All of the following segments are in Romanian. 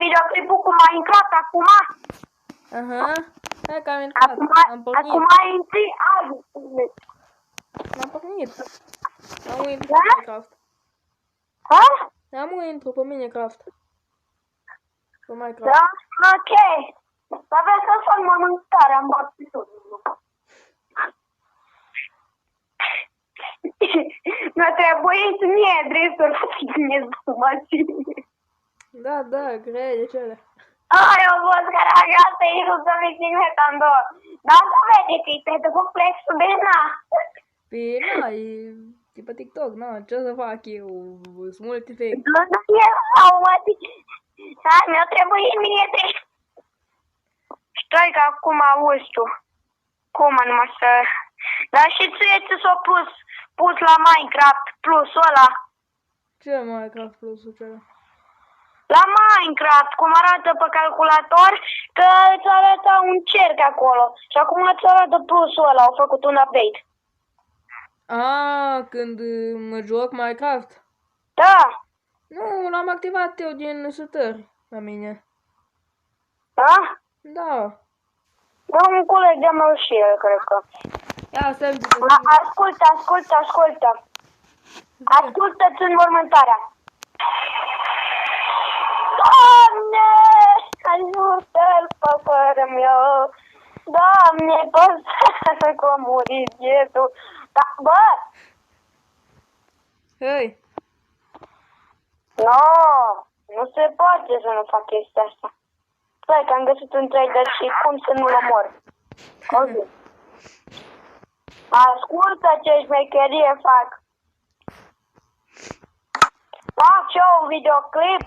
videoclipul cu Minecraft acum? Aha. Hai că am intrat. Acum intri azi. M-am pornit. Am un intru Da? pe Minecraft. Ha? Am un intru pe Minecraft. Pe Minecraft. Da? Ok. Să vezi să fac mormântare, am bătut tot. Mi-a trebuit mie dreptul să Dumnezeu mă ține. Da, grele cele. Ai, eu fost caragată, ei nu să mi țin hecandor. Dar să vede că e pe complexul de na. Păi, na, e pe TikTok, na, ce să fac eu? Sunt multe fake. Nu e sau, mă, hai, mi-a trebuit mie drept. Stai că acum auzi tu. Cum numai să... Dar și ție ți s-a pus la Minecraft plusul ăla. Ce Minecraft plusul cele? La Minecraft, cum arată pe calculator, că îți arată un cerc acolo. Și acum îți arată plusul ăla, au făcut un update. Când mă joc Minecraft? Da. Nu, l-am activat eu din setări la mine. Da? Da. Da, un coleg de-a meu și el, cred că. Ia, stai Ascultă. Ascultă-ți înmormântarea. Doamne, ajută-l pe fără meu. Doamne, păsară că a murit bietul. Da, bă! Hei! No, nu se poate să nu fac chestia asta. Stai că am găsit un trader și cum să nu-l omor. Auzi. Ascultă ce șmecherie fac. Fac și eu un videoclip.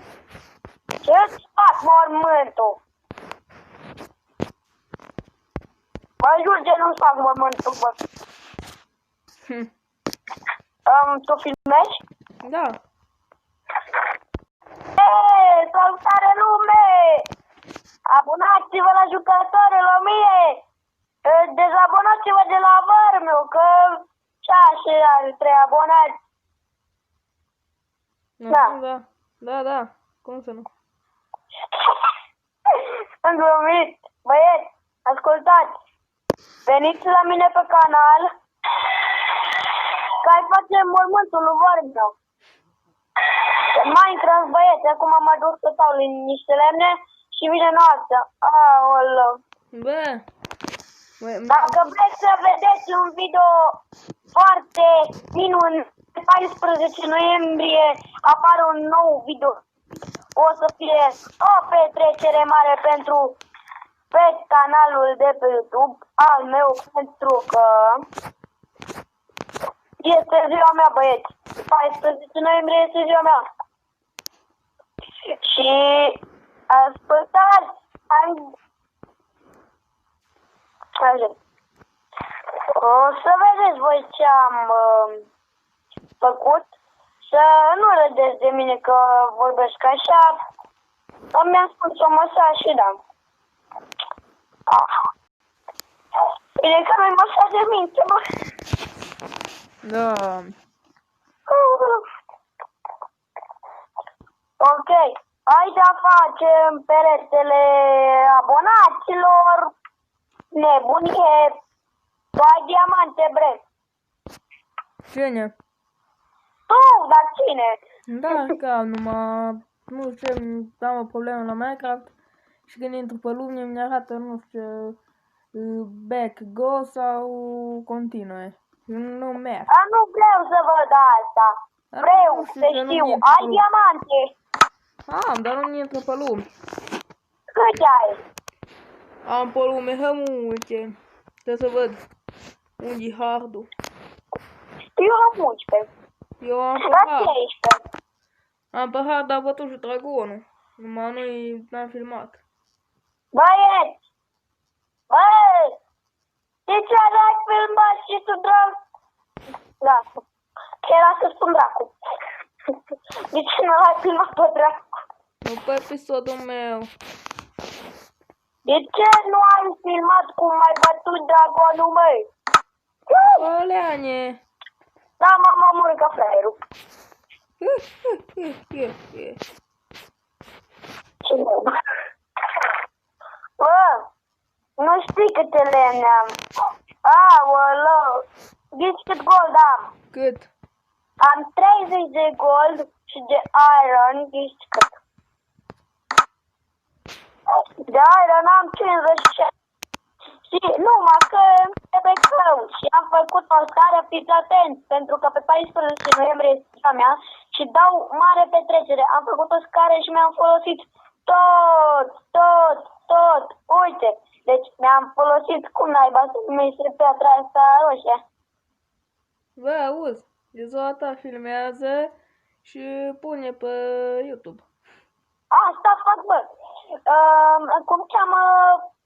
Ce-ți fac mormântul? Mă jur că nu-ți fac mormântul, bă. Tu filmezi? Da. Salutare lume! Abonați-vă la jucătorul 1000! Dezabonați-vă de la Vărmiu, că și așa are 3 abonați. Da. Cum să nu? Am glumit. Băieți, ascultați. Veniți la mine pe canal. Că ai face mormântul lui Vărmiu. În Minecraft, băieți, acum mă duc să stau niște lemne și vine noaptea. Aoleu. Bă. Dacă vreți să vedeți un video foarte minun, 14 noiembrie apare un nou video. O să fie o petrecere mare pe canalul de pe YouTube al meu, pentru că este ziua mea, băieți. 14 noiembrie este ziua mea. Și ascultați, o să vedeți voi ce am făcut. Să nu râdeți de mine că vorbesc așa. Mi-am spus o măsaj și da. Bine că nu-i măsaj de minte, bă. Da. Ok. Aici facem peretele abonaților. Nebunie. Tu ai diamante, bre. Cine? Tu, dar cine? Da, ca numai, nu știu ce, am o problemă la Minecraft și când intru pe lume mi arată, nu știu ce, back, go sau continue. Nu merg. Nu vreau să văd asta. Vreau să știu. Ai diamante? Am, dar nu intru pe lume. Câte ai? Am pe lume multe. Trebuie să văd unde-i hardul. Eu am 11. Eu am pe Dar hard. 13. Am pe hard, dar bătut și dragonul. Numai n-am filmat. Băieți! Băieți! De ce n-ai filmat și tu dracu? Era să spun dracu. De ce nu l-ai filmat pe dracu? Nu pe episodul meu. De ce nu ai filmat cum ai bătut dragonul, măi? Oleane! Da, m-am omorât ca fraierul. Ce bă? Bă, nu știi câte lemne am. Aoleu, știți cât gold am? Cât? Am 30 de gold și de iron, știți cât? De iron am 56. Și numai că trebuie greu. Și am făcut o stare, fiți atenți, pentru că pe 14 noiembrie este ziua mea și dau mare petrecere. Am făcut o scară și mi-am folosit tot. Uite, deci mi-am folosit cum naiba să numește piatra asta roșie. Bă, auzi, e ziua ta, filmează și pune pe YouTube. Asta fac, bă.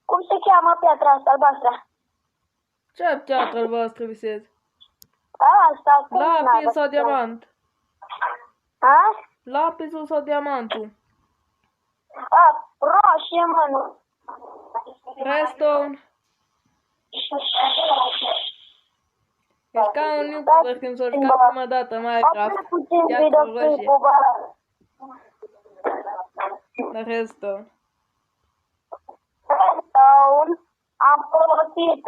Cum se cheamă piatra asta albastră? Ce piatră voastră visezi? Asta, cum Lapis naiba sau se cheamă? diamant? A? Lapisul sau diamantul? Roșie, mă, nu. Redstone. Ești ca un youtuber când s-a jucat prima dată Minecraft. Apre puțin Piatră videoclipul, roșie. bă. La redstone. Redstone, am folosit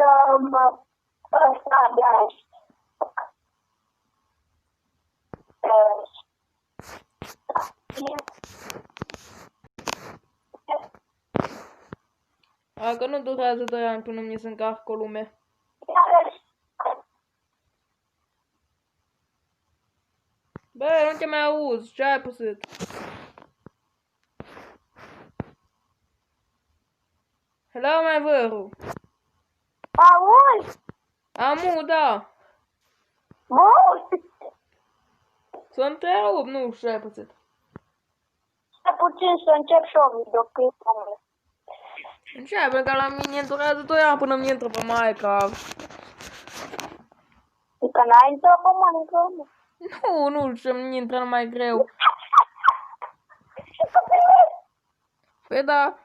ăsta de aici. Dacă nu durează 2 ani până mi se încarcă o lume. Bă, nu te mai auzi, ce ai păsit? Hello, mai văru. Auzi? Amu, da. Bun! Să întrerup, nu știu ce ai pățit. Stai puțin să încep și eu videoclipul. Începe, că la mine durează 2 ani până mi intră pe Minecraft. Că n-ai intrat pe Minecraft? Nu știu, mi intră mai greu. Păi da.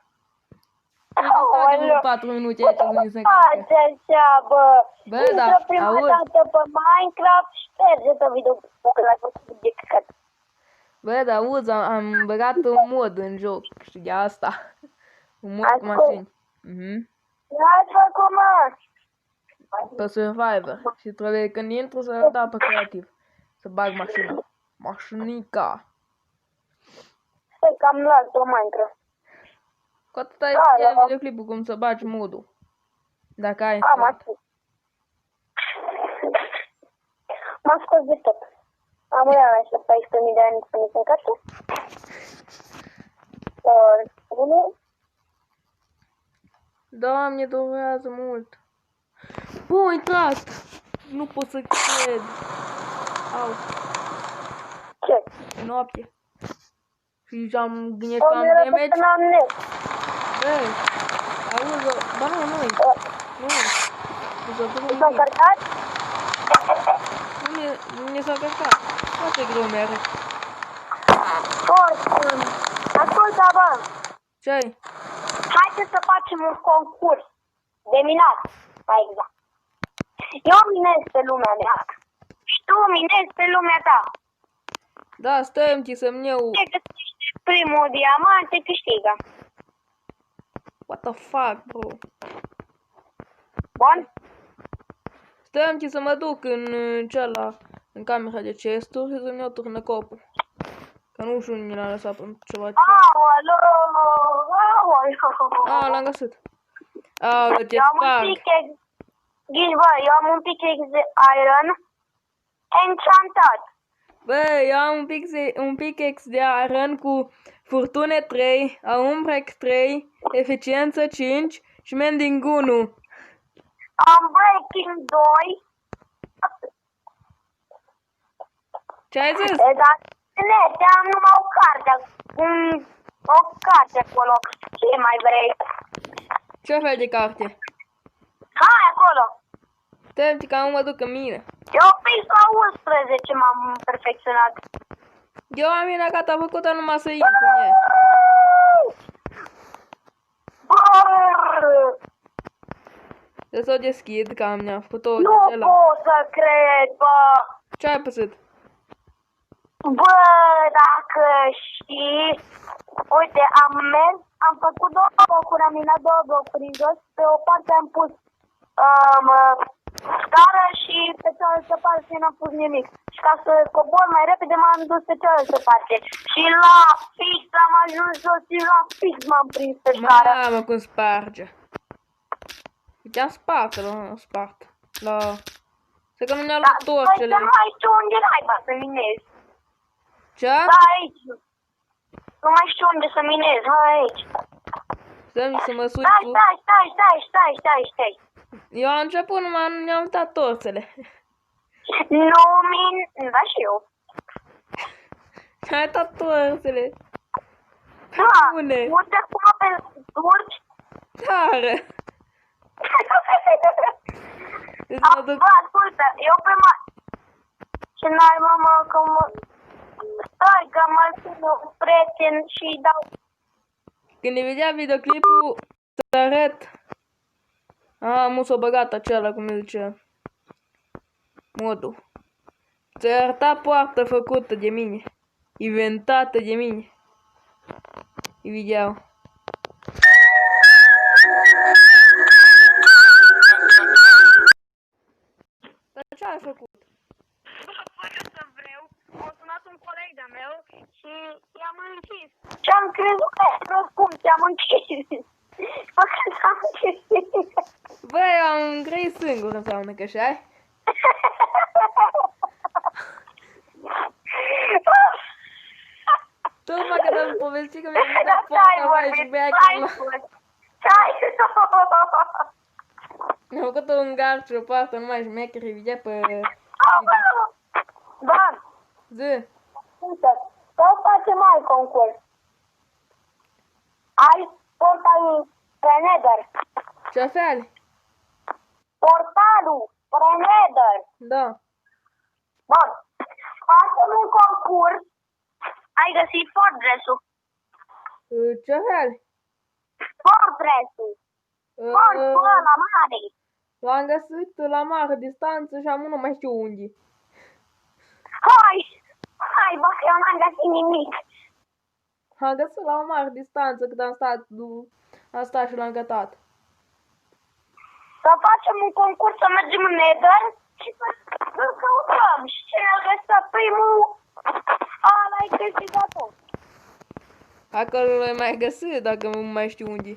Stai de 4 minute aici să mi se încarcă. Face așa, bă. Bă, da, Intră prima auzi. dată pe Minecraft și șterge-te videoclipul că l-ai făcut de căcat. Bă, dar auzi, am băgat un mod în joc, știi asta? Un mod cu Ascult. mașini. N-ai făcut, mă? Pe Survivor. Și trebuie când intru să dau pe creativ. Să bag mașina. Mașinica. Stai că am luat-o Minecraft. Cu atât ai Da, da. videoclipul cum să bagi modul. Dacă ai Am instalat. atât. M-am scos de tot. Am urat așa 14.000 de ani să mi se încarce. Bine. Doamne, durează mult. Bă, a intrat! Nu pot să cred. Au, Ce? e noapte. Și am gândit O că am miră damage. că n-am net. Bă, auzi, ba nu, nu. Nu. Nu s-a făcut S-a nimic. încărcat? Nu mi s-a încărcat. Foarte greu merge. Oricum. Ascultă, bă. Ce-ai? Haideți să facem un concurs. De minat, mai exact. Eu minez pe lumea mea. Și tu minezi pe lumea ta. Da, stai că să-mi iau. Ce găsește primul diamant, te câștigă. What the fuck, bro? Bun? Stai că să mă duc în în camera de chesturi și să-mi iau turnăcopul. Că nu știu unde l-am lăsat pentru ceva ce. Aoleu. L-am găsit. Aoleu, ce Eu am un sparg. pickaxe. Ghiși, bă, eu am un pickaxe de iron enchantat. Bă, eu am un pickaxe de iron cu furtune 3, umbrec 3, eficiență 5 și mending 1. Am breaking 2. Ce ai zis? Dar net, am numai o carte. O carte acolo. Ce mai vrei? Ce fel de carte? Hai acolo. Stai că am mă duc în mine. Eu fix la 11 m-am perfecționat. Eu am mine gata făcută numai să intru în ea. Brrr. Trebuie să o deschid, că am făcut-o de Nu acela. pot să cred, bă. Ce ai păsit? Bă, dacă știi, Uite, am mers, am făcut două blocuri, am minat două blocuri în jos, pe o parte am pus scară și pe cealaltă parte n-am pus nimic. Și ca să cobor mai repede m-am dus pe cealaltă parte. Și la fix am ajuns jos și la fix m-am prins pe scară. Mamă, cum sparge. Uite, am spart, l-am spart. La... Să că nu ne-a luat torcele. Dar nu mai știu unde naiba să minezi. Ce? Da, aici. Nu mai știu unde să minez, hai aici. Stai să mă sui tu. Stai. Eu am început, numai nu mi-am uitat torțele. Nu da și eu. Mi-am uitat torțele. Da, Bune. urci acum pe urci. Tare. Bă, ascultă, eu pe ce n-ai mama că mă... Stai că mă țin un prieten și dau... Când îi vedea videoclipul, să arăt. Am s-o băgat acela, cum îi zice. Modul. Ți-a arătat poartă făcută de mine. Inventată de mine. Îi vedeau. Dar ce ai făcut? Fără să vreau, m-a sunat un coleg de-a meu și i-am închis. Și am crezut că e răspuns, i-am închis. Mă când am închis. Băi, eu am grei singur, înseamnă că așa ai? Tocmai că am povestit că mi-am dat poarta mai și bea mi-am făcut un gard și o poartă numai șmecher, îi vedea pe... Da, Zi. uite, să facem alt concurs. Ai portalul pe Nether. Ce fel? Portalul pe Nether. Da. Bun, facem un concurs. Ai găsit Fortress-ul. Ce fel? Fortress-ul. Fortul ăla mare. L-am găsit la mare distanță și am nu mai știu unde. Hai, bă, că eu n-am găsit nimic. Am găsit la o mare distanță cât am stat și l-am gătat. Să facem un concurs, să mergem în Nether și să căutăm. Și cine a găsit primul, ăla-i câștigător. Acolo l-ai mai găsit dacă nu mai știu unde.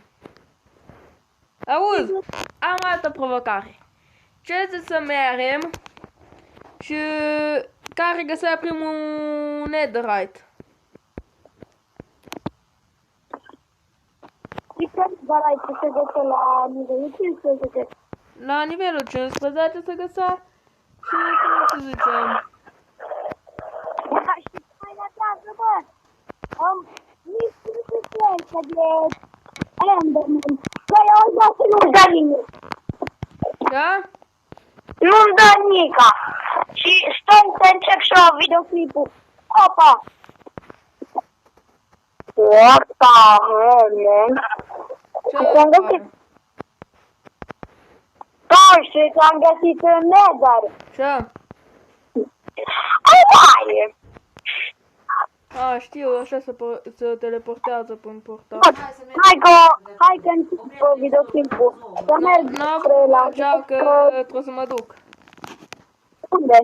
Auzi, am altă provocare. Ce zici să mergem și care găsea primul netherite? Dar ai ce se găsă la nivelul 15. La nivelul 15 se găsea și cum să zicem? Da, și mai netează, bă. Nici nu se plece de Enderman. Că eu o să nu-mi dă nimic. Da? Nu-mi dă nimica. Și stai să încep și eu videoclipul. Opa! What the hell, man? Ce Am găsit. Stai, și am găsit în Nether. Ce? O baie. A, știu, așa se teleportează pe un portal. Hai că încep videoclipul. Să merg spre la... Ceau că trebuie să mă duc. Unde?